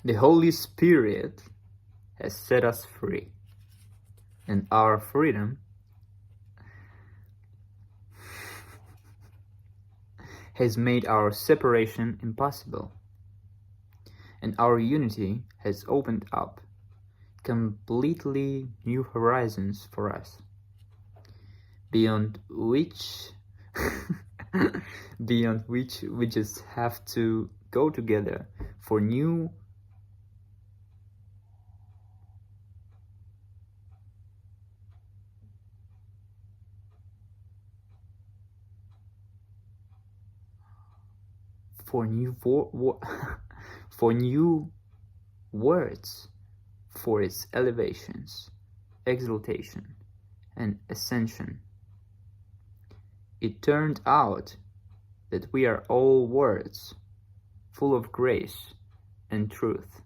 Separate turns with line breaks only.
The Holy Spirit has set us free, and our freedom has made our separation impossible, and our unity has opened up completely new horizons for us, beyond which beyond which we just have to go together for new for new for new words for its elevations, exaltation, and ascension. It turned out that we are all words, full of grace and truth.